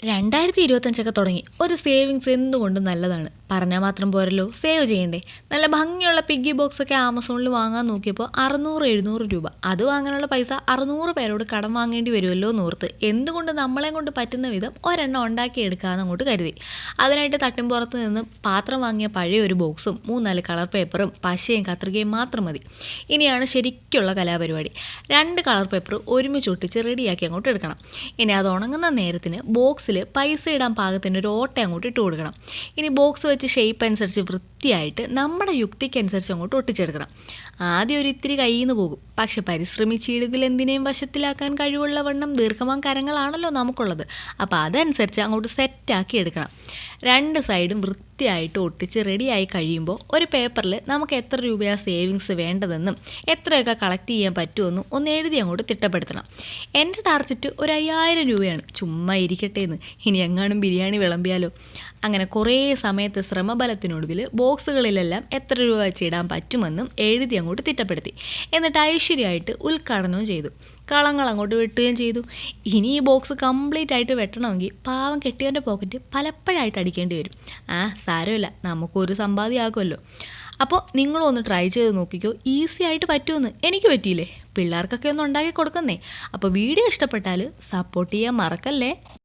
2025 തുടങ്ങി ഒരു സേവിങ്സ് എന്തുകൊണ്ടും നല്ലതാണ്. പറഞ്ഞാൽ മാത്രം പോരല്ലോ, സേവ് ചെയ്യണ്ടേ. നല്ല ഭംഗിയുള്ള പിഗ്ഗി ബോക്സ് ഒക്കെ ആമസോണിൽ വാങ്ങാൻ നോക്കിയപ്പോൾ 600-700 രൂപ. അത് വാങ്ങാനുള്ള പൈസ 600 പേരോട് കടം വാങ്ങേണ്ടി വരുമല്ലോ എന്നോർത്ത് എന്തുകൊണ്ട് നമ്മളെ കൊണ്ട് പറ്റുന്ന വിധം ഒരെണ്ണം ഉണ്ടാക്കിയെടുക്കാമെന്ന് അങ്ങോട്ട് കരുതി. അതിനായിട്ട് തട്ടിൻപുറത്ത് നിന്ന് പാത്രം വാങ്ങിയ പഴയ ഒരു ബോക്സും 3-4 കളർ പേപ്പറും പശയും കത്രികയും മാത്രം മതി. ഇനിയാണ് ശരിക്കുള്ള കലാപരിപാടി. 2 കളർ പേപ്പർ ഒരുമിച്ച് ഒട്ടിച്ച് റെഡിയാക്കി അങ്ങോട്ട് എടുക്കണം. ഇനി അത് ഉണങ്ങുന്ന നേരത്തിന് ബോക്സിൽ പൈസ ഇടാൻ പാകത്തിന് ഒരു ഓട്ട അങ്ങോട്ട് ഇട്ട് കൊടുക്കണം. ഇനി ബോക്സ് വെച്ച് ഷേപ്പ് അനുസരിച്ച് വൃത്തിയായിട്ട് നമ്മുടെ യുക്തിക്കനുസരിച്ച് അങ്ങോട്ട് ഒട്ടിച്ചെടുക്കണം. ആദ്യം ഒരു ഇത്തിരി കയ്യിൽ നിന്ന് പോകും, പക്ഷെ പരിശ്രമിച്ചിടുകിൽ എന്തിനേയും വശത്തിലാക്കാൻ കഴിവുള്ള വണ്ണം ദീർഘമാം കരങ്ങളാണല്ലോ നമുക്കുള്ളത്. അപ്പോൾ അതനുസരിച്ച് അങ്ങോട്ട് സെറ്റാക്കി എടുക്കണം. 2 സൈഡും വൃത്തിയായിട്ട് ഒട്ടിച്ച് റെഡിയായി കഴിയുമ്പോൾ ഒരു പേപ്പറിൽ നമുക്ക് എത്ര രൂപയാണ് സേവിങ്സ് വേണ്ടതെന്നും എത്രയൊക്കെ കളക്ട് ചെയ്യാൻ പറ്റുമെന്നും ഒന്ന് എഴുതി അങ്ങോട്ട് തിട്ടപ്പെടുത്തണം. എൻ്റെ ടാർഗറ്റ് ഒരു 5000 രൂപയാണ്. ചുമ്മാ ഇരിക്കട്ടെ എന്ന്, ഇനി എങ്ങാനും ബിരിയാണി വിളമ്പിയാലോ. അങ്ങനെ കുറേ സമയത്ത് ശ്രമബലത്തിനൊടുവിൽ ബോക്സുകളിലെല്ലാം എത്ര രൂപ വെച്ച് ഇടാൻ പറ്റുമെന്നും എഴുതി അങ്ങോട്ട് തിട്ടപ്പെടുത്തി. എന്നിട്ട് ഐശ്വര്യമായിട്ട് ഉദ്ഘാടനവും ചെയ്തു. കളങ്ങൾ അങ്ങോട്ട് വെട്ടുകയും ചെയ്തു. ഇനി ഈ ബോക്സ് കംപ്ലീറ്റ് ആയിട്ട് വെട്ടണമെങ്കിൽ പാവം കെട്ടിയവൻ്റെ പോക്കറ്റ് പലപ്പോഴായിട്ട് അടിക്കേണ്ടി വരും. സാരമില്ല, നമുക്കൊരു സമ്പാദ്യമാക്കുമല്ലോ. അപ്പോൾ നിങ്ങളും ഒന്ന് ട്രൈ ചെയ്ത് നോക്കിക്കോ, ഈസി ആയിട്ട് പറ്റുമെന്ന്. എനിക്ക് പറ്റിയില്ലേ, പിള്ളേർക്കൊക്കെ ഒന്ന് ഉണ്ടാക്കി കൊടുക്കുന്നേ. അപ്പോൾ വീഡിയോ ഇഷ്ടപ്പെട്ടാൽ സപ്പോർട്ട് ചെയ്യാൻ മറക്കല്ലേ.